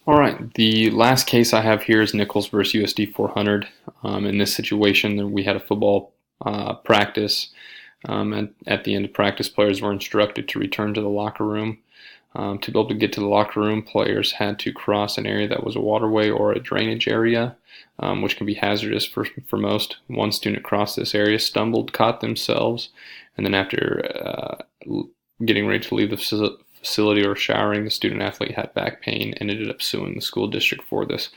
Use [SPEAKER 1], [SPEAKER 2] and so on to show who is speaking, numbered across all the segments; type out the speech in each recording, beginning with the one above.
[SPEAKER 1] All right, the last case I have here is Nichols versus USD 400. In this situation, we had a football practice. And at the end of practice, players were instructed to return to the locker room. To be able to get to the locker room, players had to cross an area that was a waterway or a drainage area, which can be hazardous for most. One student crossed this area, stumbled, caught themselves, and then after getting ready to leave the facility or showering, the student athlete had back pain and ended up suing the school district for this.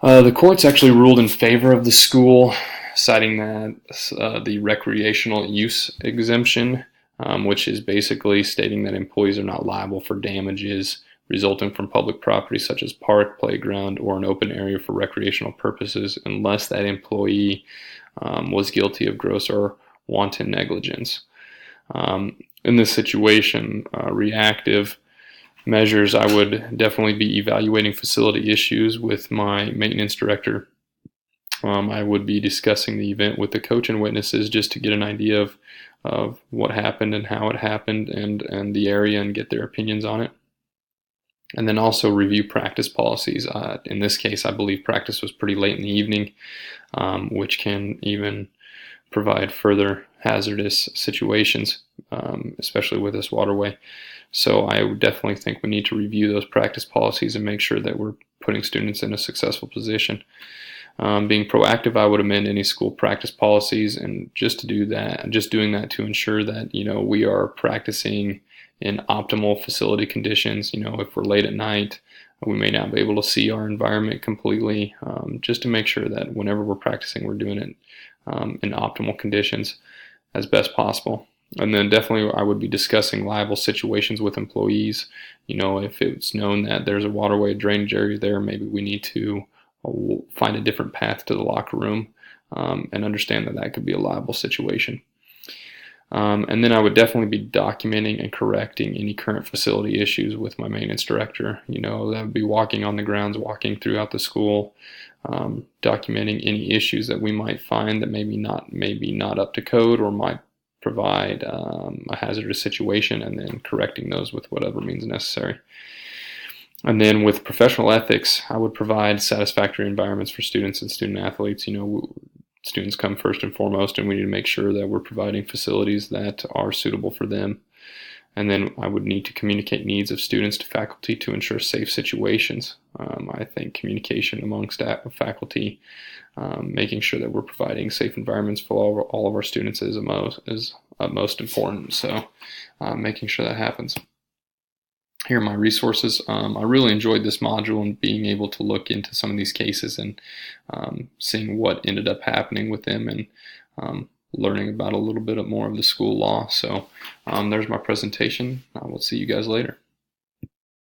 [SPEAKER 1] The courts actually ruled in favor of the school, citing that the recreational use exemption, which is basically stating that employees are not liable for damages resulting from public property such as park, playground, or an open area for recreational purposes unless that employee was guilty of gross or wanton negligence. In this situation, reactive measures, I would definitely be evaluating facility issues with my maintenance director. I would be discussing the event with the coach and witnesses just to get an idea of what happened and how it happened and the area and get their opinions on it. And then also review practice policies. In this case, I believe practice was pretty late in the evening, which can even provide further hazardous situations, especially with this waterway. So I would definitely think we need to review those practice policies and make sure that we're putting students in a successful position. Being proactive, I would amend any school practice policies, and just doing that to ensure that we are practicing in optimal facility conditions. If we're late at night, we may not be able to see our environment completely. Just to make sure that whenever we're practicing, we're doing it in optimal conditions as best possible. And then definitely I would be discussing liable situations with employees. If it's known that there's a waterway drainage area there, maybe we need to find a different path to the locker room, and understand that that could be a liable situation. And then I would definitely be documenting and correcting any current facility issues with my maintenance director. That would be walking on the grounds, walking throughout the school, documenting any issues that we might find that maybe not up to code or might provide a hazardous situation, and then correcting those with whatever means necessary. And then with professional ethics, I would provide satisfactory environments for students and student athletes. Students come first and foremost, and we need to make sure that we're providing facilities that are suitable for them. And then I would need to communicate needs of students to faculty to ensure safe situations. I think communication amongst faculty, making sure that we're providing safe environments for all of our students is most important. So making sure that happens. Here are my resources. I really enjoyed this module and being able to look into some of these cases and seeing what ended up happening with them, and learning about a little bit more of the school law. So there's my presentation. I will see you guys later.